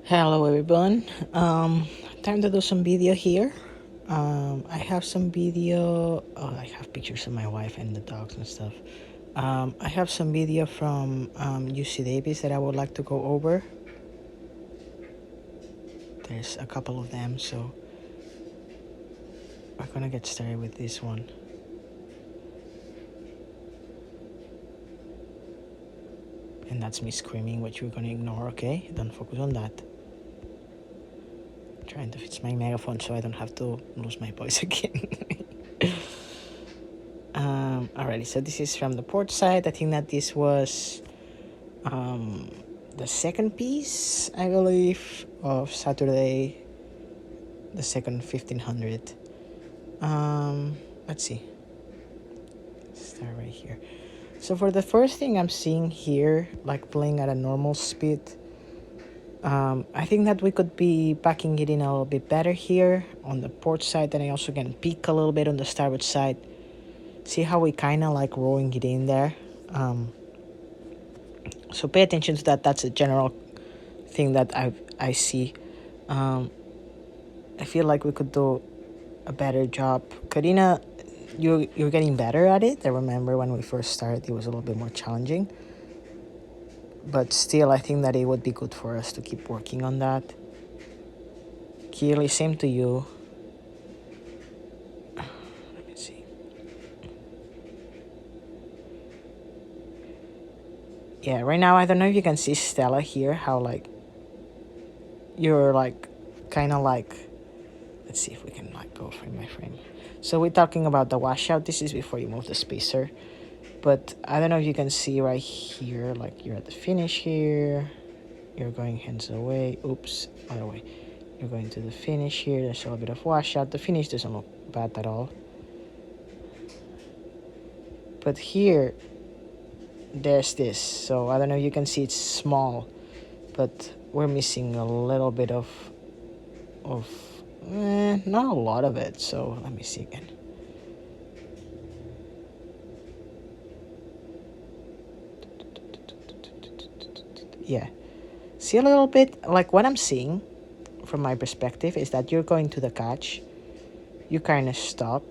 Hello everyone. Time to do some video here. I have some video. I have pictures of my wife and the dogs and stuff. I have some video from UCD that I would like to go over. There's a couple of them, so we're gonna get started with this one. And that's me screaming, which we're gonna ignore. Okay, don't focus on that. Trying to fix my megaphone so I don't have to lose my voice again. Alrighty, so this is from the port side. I think that this was the second piece, I believe, of Saturday, the second 1500. Let's see. Start right here. So for the first thing I'm seeing here, like playing at a normal speed, I think that we could be backing it in a little bit better here on the port side, and I also can peek a little bit on the starboard side. See how we kind of like rolling it in there. So pay attention to that. That's a general thing that I see. I feel like we could do a better job. Karina, you're getting better at it. I remember when we first started, it was a little bit more challenging. But still, I think that it would be good for us to keep working on that. Keely, same to you. Let me see. Yeah, right now, I don't know if you can see Stella here, how like you're like kind of like, let's see if we can like go frame by frame. So we're talking about the washout. This is before you move the spacer. But I don't know if you can see right here, like you're at the finish here. You're going hands away. Oops, other way. You're going to the finish here. There's a little bit of washout. The finish doesn't look bad at all. But here, there's this. So I don't know if you can see it's small, but we're missing a little bit of not a lot of it. So let me see again. Yeah, see a little bit, like what I'm seeing from my perspective is that you're going to the catch, you kind of stop,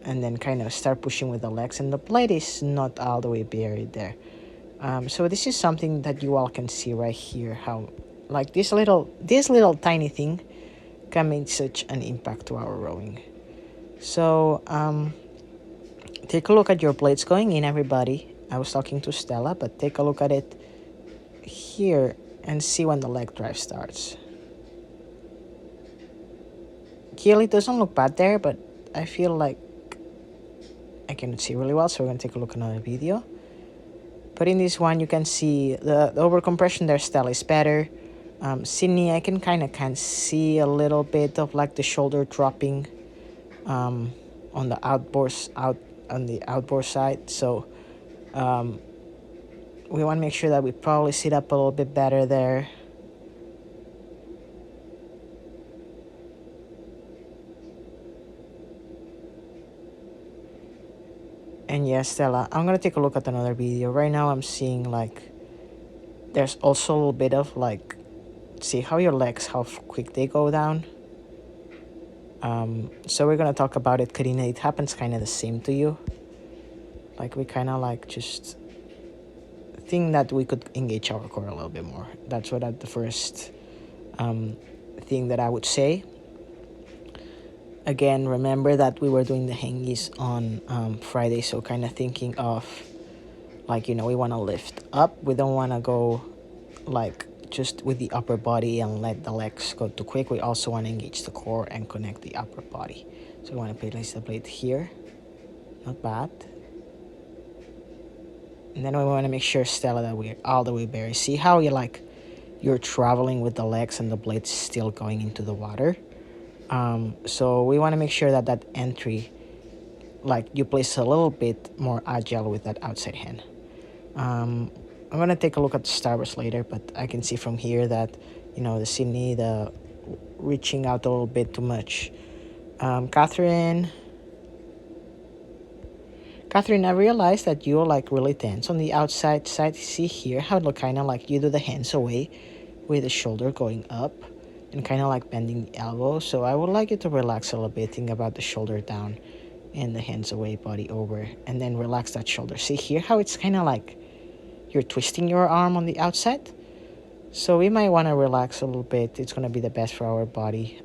and then kind of start pushing with the legs, and the blade is not all the way buried there. So this is something that you all can see right here, how like this little tiny thing can make such an impact to our rowing. So take a look at your blades going in, everybody. I was talking to Stella, but take a look at it here and see when the leg drive starts. Keely doesn't look bad there, but I feel like I cannot see really well, so we're gonna take a look at another video. But in this one, you can see the overcompression there. Stella is better. Sydney, I can see a little bit of like the shoulder dropping on the outboard side. So we want to make sure that we probably sit up a little bit better there. And yes, Stella, I'm gonna take a look at another video. Right now I'm seeing like there's also a little bit of like, see how your legs, how quick they go down. So we're gonna talk about it, Karina. It happens kind of the same to you. Like we kind of like just think that we could engage our core a little bit more. That's what the first thing that I would say. Again, remember that we were doing the hangies on Friday, so kind of thinking of like, you know, we want to lift up. We don't want to go like just with the upper body and let the legs go too quick. We also want to engage the core and connect the upper body. So we want to place the blade here. Not bad. And then we want to make sure, Stella, that we're all the way buried. See how you're traveling with the legs and the blade still going into the water. So we want to make sure that that entry, like you place a little bit more agile with that outside hand. I'm gonna take a look at the starboards later, but I can see from here that, you know, the Sydney, the reaching out a little bit too much. Catherine, I realized that you're like really tense on the outside side. See here how it look kind of like you do the hands away with the shoulder going up and kind of like bending the elbow. So I would like you to relax a little bit. Think about the shoulder down and the hands away, body over, and then relax that shoulder. See here how it's kind of like you're twisting your arm on the outside? So we might want to relax a little bit. It's going to be the best for our body.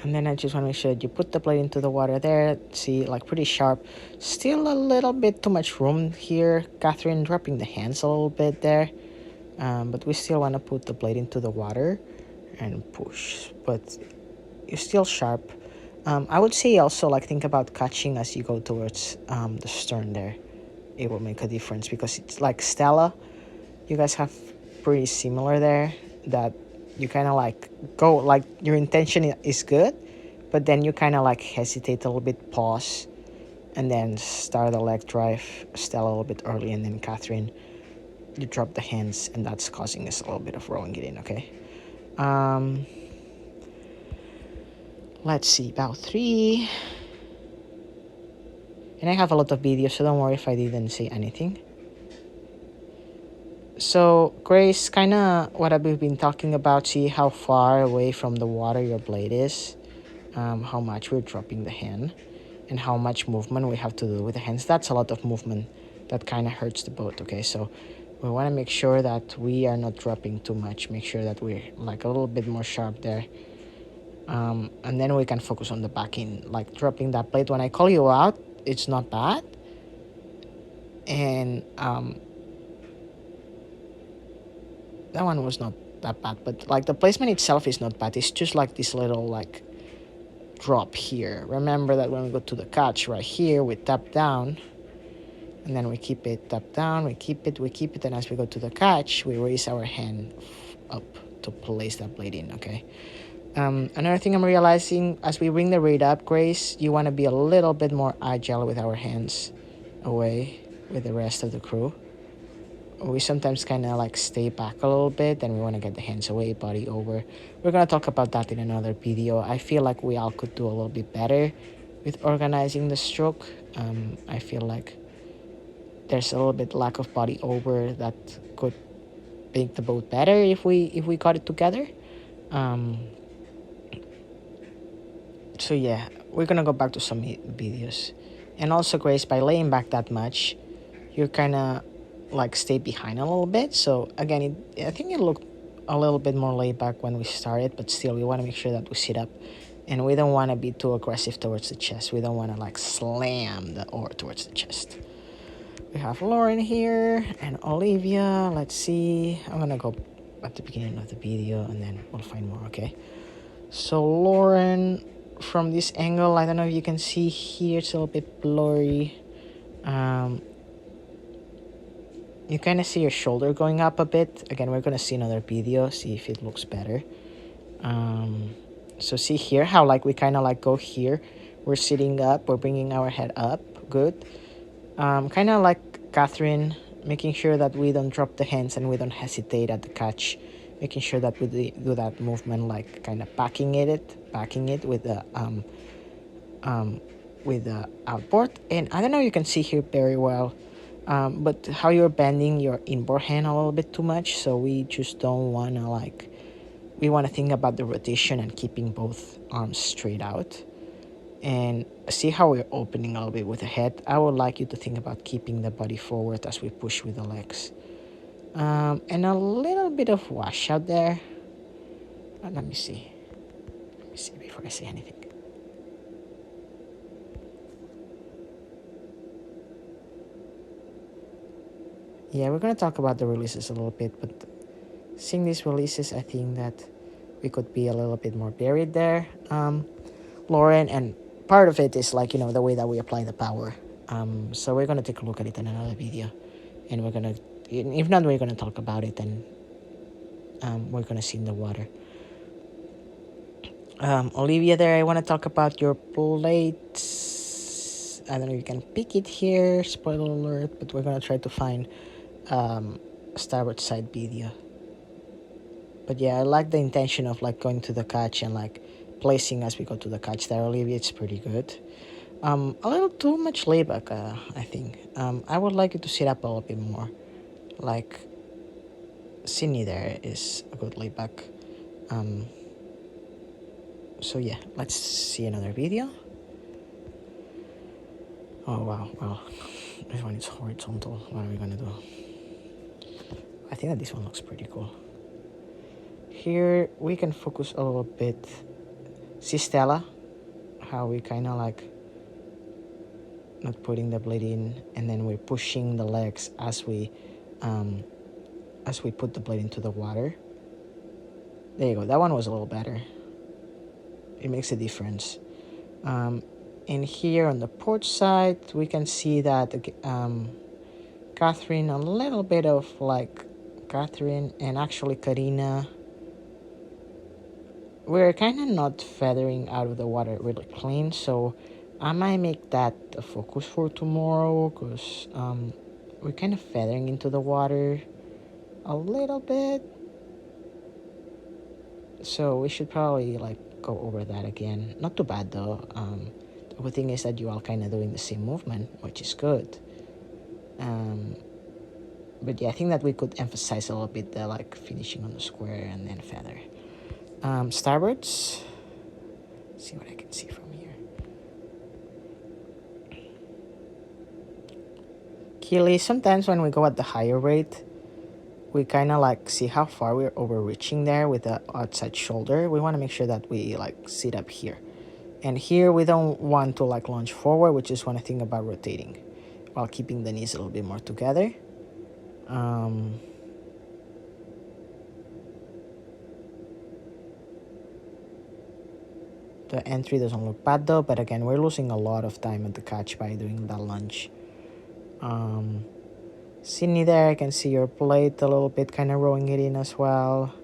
And then I just want to make sure that you put the blade into the water there. See, like pretty sharp. Still a little bit too much room here, Catherine, dropping the hands a little bit there. But we still want to put the blade into the water and push. But you're still sharp. I would say also like think about catching as you go towards the stern there. It will make a difference because it's like Stella. You guys have pretty similar there, that you kind of like go like your intention is good, but then you kind of like hesitate a little bit, pause, and then start the leg drive Stella a little bit early, and then Catherine, you drop the hands, and that's causing us a little bit of rowing it in. Okay. Let's see, about 3. And I have a lot of videos, so don't worry if I didn't say anything. So, Grace, kind of what I've been talking about, see how far away from the water your blade is, how much we're dropping the hand, and how much movement we have to do with the hands. That's a lot of movement that kind of hurts the boat, okay? So we want to make sure that we are not dropping too much, make sure that we're like a little bit more sharp there. And then we can focus on the backing, like dropping that blade. When I call you out, it's not bad. And that one was not that bad, but like the placement itself is not bad. It's just like this little like drop here. Remember that when we go to the catch right here, we tap down, and then we keep it tap down, we keep it, and as we go to the catch, we raise our hand up to place that blade in, okay? Another thing I'm realizing as we bring the rate up, Grace, you want to be a little bit more agile with our hands away with the rest of the crew. We sometimes kind of like stay back a little bit, and we want to get the hands away, body over. We're going to talk about that in another video. I feel like we all could do a little bit better with organizing the stroke. I feel like there's a little bit lack of body over that could make the boat better if we got it together. So yeah, we're going to go back to some videos. And also, Grace, by laying back that much, you're kind of like stay behind a little bit. So again, I think it looked a little bit more laid back when we started, but still we want to make sure that we sit up, and we don't want to be too aggressive towards the chest. We don't want to like slam the oar towards the chest. We have Lauren here and Olivia. Let's see, I'm gonna go at the beginning of the video and then we'll find more. Okay, so Lauren, from this angle, I don't know if you can see here, it's a little bit blurry. You kind of see your shoulder going up a bit. Again, we're going to see another video, see if it looks better. So see here how like we kind of like go here. We're sitting up, we're bringing our head up. Good. Kind of like Catherine, making sure that we don't drop the hands and we don't hesitate at the catch. Making sure that we do that movement, like kind of backing it with the outboard. And I don't know if you can see here very well. But how you're bending your inboard hand a little bit too much, so we just don't want to like, we want to think about the rotation and keeping both arms straight out. And see how we're opening a little bit with the head. I would like you to think about keeping the body forward as we push with the legs. And a little bit of wash out there. Let me see before I say anything. Yeah, we're going to talk about the releases a little bit, but seeing these releases, I think that we could be a little bit more buried there, Lauren, and part of it is like, the way that we apply the power. So we're going to take a look at it in another video, and we're going to, if not, we're going to talk about it, and we're going to see in the water. Olivia there, I want to talk about your plates. I don't know if you can pick it here, spoiler alert, but we're going to try to find starboard side video. But yeah, I like the intention of like going to the catch and like placing as we go to the catch there, Olivia. It's pretty good. A little too much layback, I think. I would like you to sit up a little bit more. like Sydney there is a good laid back. So yeah, let's see another video. Oh wow, well, this one is horizontal. What are we gonna do? I think that this one looks pretty cool. Here we can focus a little bit. See Stella, how we kind of like not putting the blade in, and then we're pushing the legs as we put the blade into the water. There you go. That one was a little better. It makes a difference. And here on the port side, we can see that Catherine, a little bit of like Catherine and actually Karina, we're kind of not feathering out of the water really clean, so I might make that a focus for tomorrow, because we're kind of feathering into the water a little bit, so we should probably like go over that again. Not too bad though. The good thing is that you all kind of doing the same movement, which is good. But yeah, I think that we could emphasize a little bit the like finishing on the square and then feather. Starboards. See what I can see from here. Keely, sometimes when we go at the higher rate, we kind of like see how far we're overreaching there with the outside shoulder. We want to make sure that we like sit up here. And here we don't want to like launch forward, we just want to think about rotating while keeping the knees a little bit more together. The entry doesn't look bad though, but again, we're losing a lot of time at the catch by doing that lunge. Sydney there, I can see your plate a little bit, kind of rowing it in as well.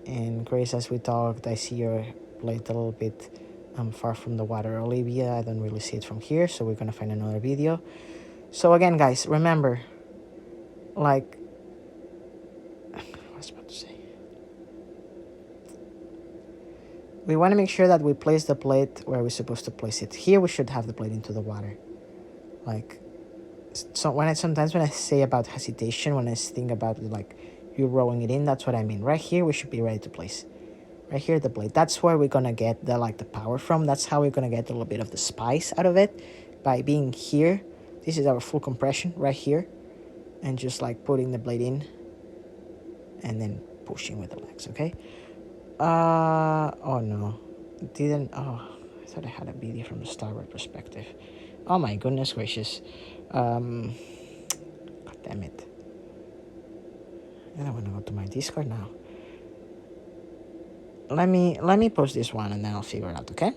And Grace, as we talked, I see your plate a little bit far from the water. Olivia, I don't really see it from here, so we're gonna find another video. So again, guys, remember, like, what was I about to say? We want to make sure that we place the plate where we're supposed to place it. Here, we should have the plate into the water. Like, so sometimes when I say about hesitation, when I think about like you rowing it in, that's what I mean. Right here, we should be ready to place. Right here, the blade. That's where we're gonna get the like the power from. That's how we're gonna get a little bit of the spice out of it, by being here. This is our full compression right here, and just like putting the blade in, and then pushing with the legs. Okay. Oh no, it didn't. Oh, I thought I had a video from the starboard perspective. Oh my goodness gracious. God damn it. I don't want to go to my Discord now. Let me post this one and then I'll figure it out, okay?